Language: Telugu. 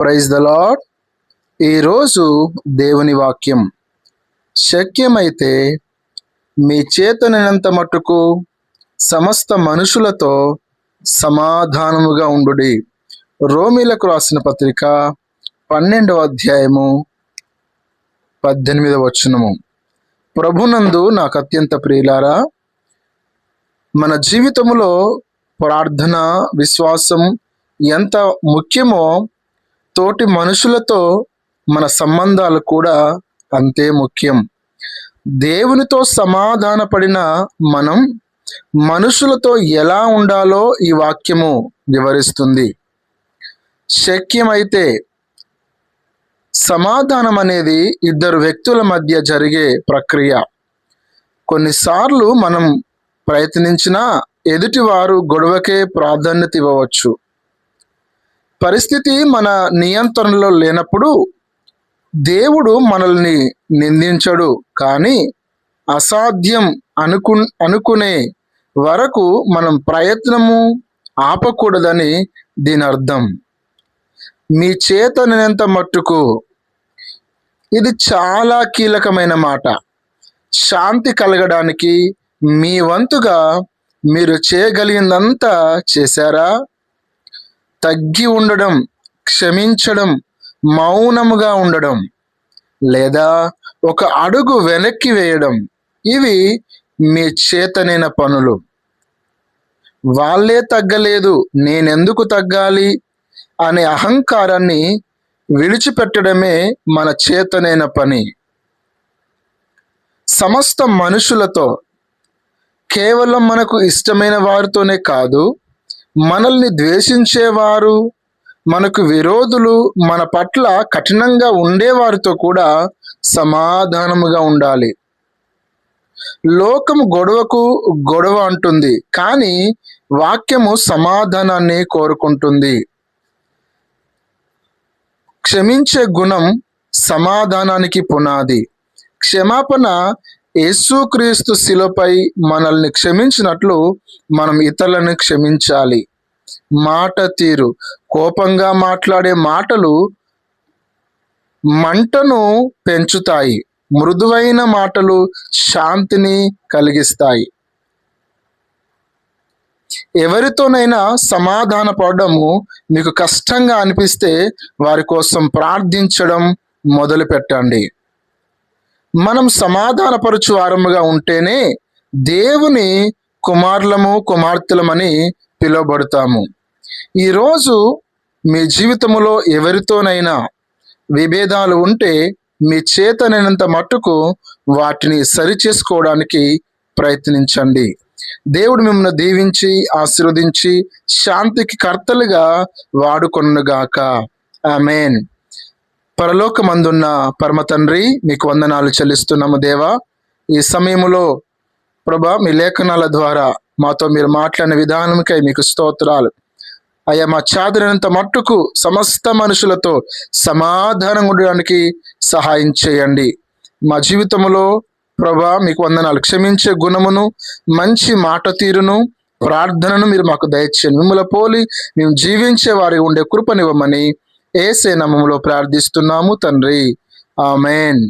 Praise the lord. ఈరోజు దేవుని వాక్యం, శక్యమైతే మీ చేతనైనంత మట్టుకు సమస్త మనుషులతో సమాధానముగా ఉండుడి. రోమీలకు రాసిన పత్రిక 12వ అధ్యాయము 18వ వచనము. ప్రభునందు నాకు అత్యంత ప్రియులారా, మన జీవితంలో ప్రార్థన, విశ్వాసం ఎంత ముఖ్యమో తోటి మనుషులతో మన సంబంధాలు కూడా అంతే ముఖ్యం. దేవునితో సమాధాన పడిన మనం మనుషులతో ఎలా ఉండాలో ఈ వాక్యము వివరిస్తుంది. శక్యమైతే సమాధానం అనేది ఇద్దరు వ్యక్తుల మధ్య జరిగే ప్రక్రియ. కొన్నిసార్లు మనం ప్రయత్నించినా ఎదుటివారు గొడవకే ప్రాధాన్యత ఇవ్వవచ్చు. పరిస్థితి మన నియంత్రణలో లేనప్పుడు దేవుడు మనల్ని నిందించడు, కానీ అసాధ్యం అనుకునే వరకు మనం ప్రయత్నము ఆపకూడదని దీని అర్థం. మీ చేతనైనంత మట్టుకు, ఇది చాలా కీలకమైన మాట. శాంతి కలగడానికి మీ వంతుగా మీరు చేయగలిగిందంతా చేశారా? తగ్గి ఉండడం, క్షమించడం, మౌనముగా ఉండడం, లేదా ఒక అడుగు వెనక్కి వేయడం, ఇవి మీ చేతనైన పనులు. వాళ్ళే తగ్గలేదు, నేనెందుకు తగ్గాలి అనే అహంకారాన్ని విడిచిపెట్టడమే మన చేతనైన పని. సమస్త మనుషులతో, కేవలం మనకు ఇష్టమైన వారితోనే కాదు, మనల్ని ద్వేషించేవారు, మనకు విరోధులు, మన పట్ల కఠినంగా ఉండేవారితో కూడా సమాధానముగా ఉండాలి. లోకం గొడవకు గొడవ అంటుంది, కానీ వాక్యము సమాధానాన్ని కోరుకుంటుంది. క్షమించే గుణం సమాధానానికి పునాది. క్షమాపణ యేసుక్రీస్తు శిలువపై మనల్ని క్షమించినట్లు మనం ఇతరులను క్షమించాలి. మాట తీరు, కోపంగా మాట్లాడే మాటలు మంటను పెంచుతాయి, మృదువైన మాటలు శాంతిని కలిగిస్తాయి. ఎవరితోనైనా సమాధాన పడడము మీకు కష్టంగా అనిపిస్తే వారి కోసం ప్రార్థించడం మొదలు పెట్టండి. మనం సమాధానపరచు వారముగా ఉంటేనే దేవుని కుమారులము, కుమార్తెలమని పిలువబడతాము. ఈరోజు మీ జీవితంలో ఎవరితోనైనా విభేదాలు ఉంటే మీ చేతనైనంత మట్టుకు వాటిని సరిచేసుకోవడానికి ప్రయత్నించండి. దేవుడు మిమ్మల్ని దీవించి ఆశీర్వదించి శాంతికి కర్తలుగా వాడుకొనుగాక. ఆమేన్. పరలోకమందున్న పరమ తండ్రి, మీకు వందనాలు చెల్లిస్తున్నాము దేవా. ఈ సమయంలో ప్రభా, మీ లేఖనాల ద్వారా మాతో మీరు మాట్లాడిన విధానంకై మీకు స్తోత్రాలు అయ్యా. మా చాదరైనంత మట్టుకు సమస్త మనుషులతో సమాధానం ఉండడానికి సహాయం చేయండి. మా జీవితంలో ప్రభా మీకు వందనాలు. క్షమించే గుణమును, మంచి మాట తీరును, ప్రార్థనను మీరు మాకు దయచేయండి. మిమ్మల్ని పోలి మేము జీవించే వారికి ఉండే కృపనివ్వమని యేసే నామములో ప్రార్థిస్తున్నాము తండ్రి. ఆమేన్.